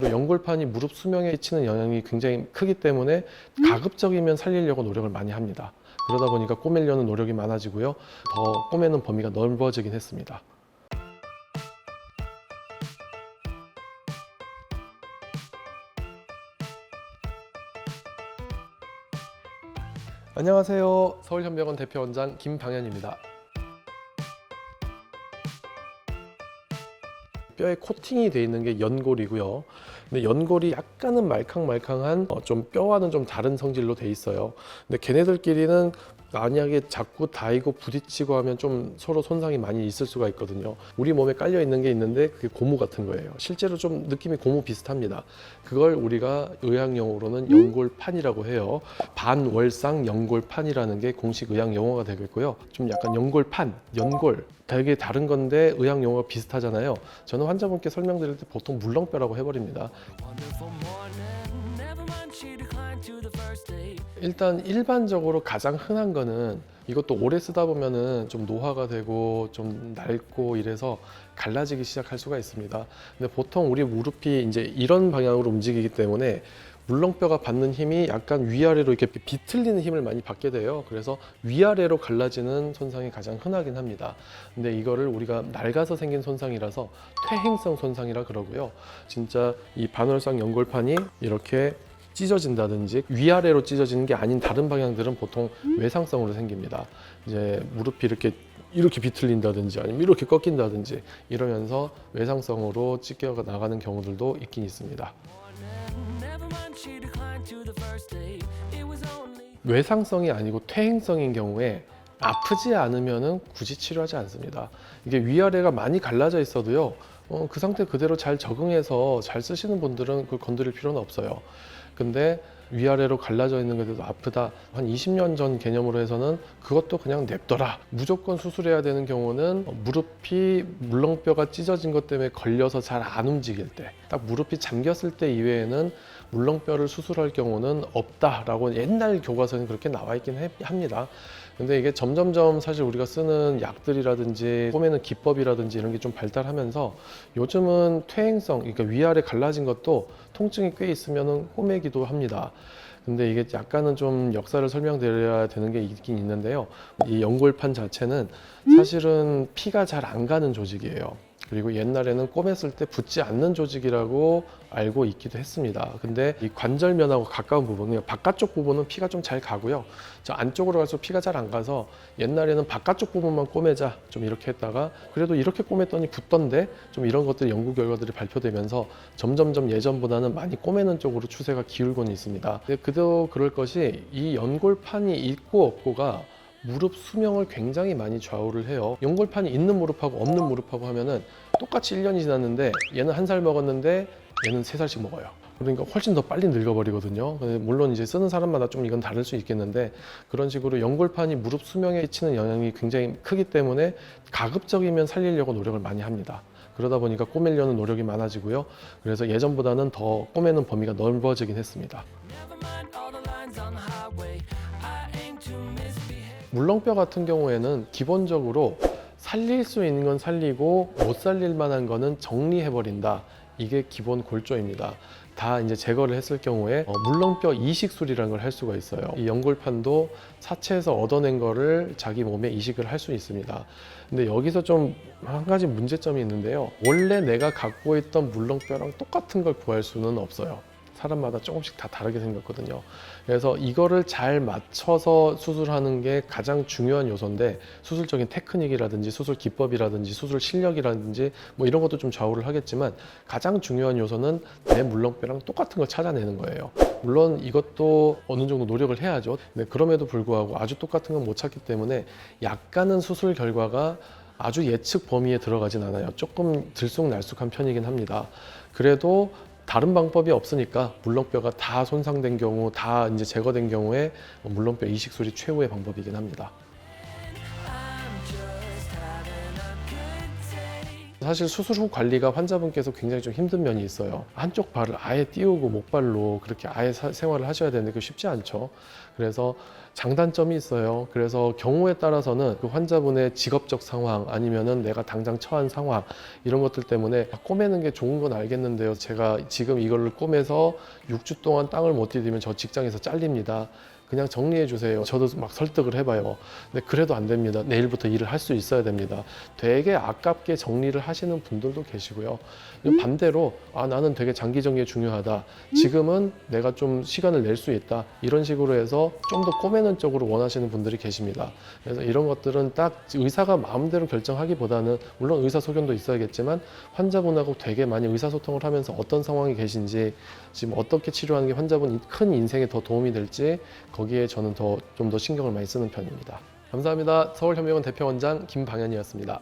연골판이 무릎 수명에 미치는 영향이 굉장히 크기 때문에 가급적이면 살리려고 노력을 많이 합니다. 그러다 보니까 꼬매려는 노력이 많아지고요. 더 꼬매는 범위가 넓어지긴 했습니다. 안녕하세요. 서울현병원 대표원장 김방현입니다. 뼈에 코팅이 되어 있는 게 연골이고요. 근데 연골이 약간은 말캉말캉한 좀 뼈와는 좀 다른 성질로 돼 있어요. 근데 걔네들끼리는 만약에 자꾸 닿이고 부딪히고 하면 좀 서로 손상이 많이 있을 수가 있거든요. 우리 몸에 깔려 있는 게 있는데 그게 고무 같은 거예요. 실제로 좀 느낌이 고무 비슷합니다. 그걸 우리가 의학용어로는 연골판이라고 해요. 반월상 연골판이라는 게 공식 의학 용어가 되겠고요. 좀 약간 연골판, 연골 되게 다른 건데 의학 용어가 비슷하잖아요. 저는 환자분께 설명드릴 때 보통 물렁뼈라고 해버립니다. 일단 일반적으로 가장 흔한 거는 이것도 오래 쓰다 보면은 좀 노화가 되고 좀 낡고 이래서 갈라지기 시작할 수가 있습니다. 근데 보통 우리 무릎이 이제 이런 방향으로 움직이기 때문에 물렁뼈가 받는 힘이 약간 위아래로 이렇게 비틀리는 힘을 많이 받게 돼요. 그래서 위아래로 갈라지는 손상이 가장 흔하긴 합니다. 근데 이거를 우리가 낡아서 생긴 손상이라서 퇴행성 손상이라 그러고요. 진짜 이 반월상 연골판이 이렇게 찢어진다든지 위아래로 찢어지는 게 아닌 다른 방향들은 보통 외상성으로 생깁니다. 이제 무릎이 이렇게 비틀린다든지 아니면 이렇게 꺾인다든지 이러면서 외상성으로 찢겨 나가는 경우들도 있긴 있습니다. 외상성이 아니고 퇴행성인 경우에 아프지 않으면 굳이 치료하지 않습니다. 이게 위아래가 많이 갈라져 있어도요, 그 상태 그대로 잘 적응해서 잘 쓰시는 분들은 그걸 건드릴 필요는 없어요. 근데 위아래로 갈라져 있는 것에도 아프다. 한 20년 전 개념으로 해서는 그것도 그냥 냅둬라. 무조건 수술해야 되는 경우는 무릎이 물렁뼈가 찢어진 것 때문에 걸려서 잘 안 움직일 때, 딱 무릎이 잠겼을 때 이외에는 물렁뼈를 수술할 경우는 없다라고 옛날 교과서에는 그렇게 나와 있긴 합니다. 근데 이게 점점점 사실 우리가 쓰는 약들이라든지 꼬매는 기법이라든지 이런 게 좀 발달하면서 요즘은 퇴행성, 그러니까 위아래 갈라진 것도 통증이 꽤 있으면 꼬매기도 합니다. 근데 이게 약간은 좀 역사를 설명드려야 되는 게 있긴 있는데요. 이 연골판 자체는 사실은 피가 잘 안 가는 조직이에요. 그리고 옛날에는 꼬맸을 때 붙지 않는 조직이라고 알고 있기도 했습니다. 근데 이 관절면하고 가까운 부분, 바깥쪽 부분은 피가 좀 잘 가고요. 저 안쪽으로 갈수록 피가 잘 안 가서 옛날에는 바깥쪽 부분만 꼬매자 좀 이렇게 했다가 그래도 이렇게 꼬맸더니 붙던데 좀 이런 것들 연구 결과들이 발표되면서 점점점 예전보다는 많이 꼬매는 쪽으로 추세가 기울고는 있습니다. 근데 그도 그럴 것이 이 연골판이 있고 없고가 무릎 수명을 굉장히 많이 좌우를 해요. 연골판이 있는 무릎하고 없는 무릎하고 하면은 똑같이 1년이 지났는데 얘는 1살 먹었는데 얘는 3살씩 먹어요. 그러니까 훨씬 더 빨리 늙어버리거든요. 물론 이제 쓰는 사람마다 좀 이건 다를 수 있겠는데 그런 식으로 연골판이 무릎 수명에 미치는 영향이 굉장히 크기 때문에 가급적이면 살리려고 노력을 많이 합니다. 그러다 보니까 꼬매려는 노력이 많아지고요. 그래서 예전보다는 더 꼬매는 범위가 넓어지긴 했습니다. 물렁뼈 같은 경우에는 기본적으로 살릴 수 있는 건 살리고 못 살릴 만한 거는 정리해버린다. 이게 기본 골조입니다. 다 이제 제거를 했을 경우에 물렁뼈 이식술이라는 걸 할 수가 있어요. 이 연골판도 사체에서 얻어낸 거를 자기 몸에 이식을 할 수 있습니다. 근데 여기서 좀 한 가지 문제점이 있는데요. 원래 내가 갖고 있던 물렁뼈랑 똑같은 걸 구할 수는 없어요. 사람마다 조금씩 다 다르게 생겼거든요. 그래서 이거를 잘 맞춰서 수술하는 게 가장 중요한 요소인데 수술적인 테크닉이라든지 수술 기법이라든지 수술 실력이라든지 뭐 이런 것도 좀 좌우를 하겠지만 가장 중요한 요소는 내 물렁뼈랑 똑같은 걸 찾아내는 거예요. 물론 이것도 어느 정도 노력을 해야죠. 근데 그럼에도 불구하고 아주 똑같은 건 못 찾기 때문에 약간은 수술 결과가 아주 예측 범위에 들어가진 않아요. 조금 들쑥날쑥한 편이긴 합니다. 그래도 다른 방법이 없으니까 물렁뼈가 다 손상된 경우, 다 이제 제거된 경우에 물렁뼈 이식술이 최후의 방법이긴 합니다. 사실 수술 후 관리가 환자분께서 굉장히 좀 힘든 면이 있어요. 한쪽 발을 아예 띄우고 목발로 그렇게 아예 생활을 하셔야 되는데 그게 쉽지 않죠. 그래서 장단점이 있어요. 그래서 경우에 따라서는 그 환자분의 직업적 상황 아니면은 내가 당장 처한 상황 이런 것들 때문에 꼬매는 게 좋은 건 알겠는데요. 제가 지금 이거를 꼬매서 6주 동안 땅을 못 디디면 저 직장에서 잘립니다. 그냥 정리해 주세요. 저도 막 설득을 해봐요. 근데 그래도 안 됩니다. 내일부터 일을 할 수 있어야 됩니다. 되게 아깝게 정리를 하시는 분들도 계시고요. 반대로 나는 되게 장기 정리가 중요하다. 지금은 내가 좀 시간을 낼 수 있다. 이런 식으로 해서 좀 더 꼬매는 쪽으로 원하시는 분들이 계십니다. 그래서 이런 것들은 딱 의사가 마음대로 결정하기보다는 물론 의사소견도 있어야겠지만 환자분하고 되게 많이 의사소통을 하면서 어떤 상황이 계신지 지금 어떻게 치료하는 게 환자분 큰 인생에 더 도움이 될지 거기에 저는 좀 더 신경을 많이 쓰는 편입니다. 감사합니다. 서울현명원 대표원장 김방현이었습니다.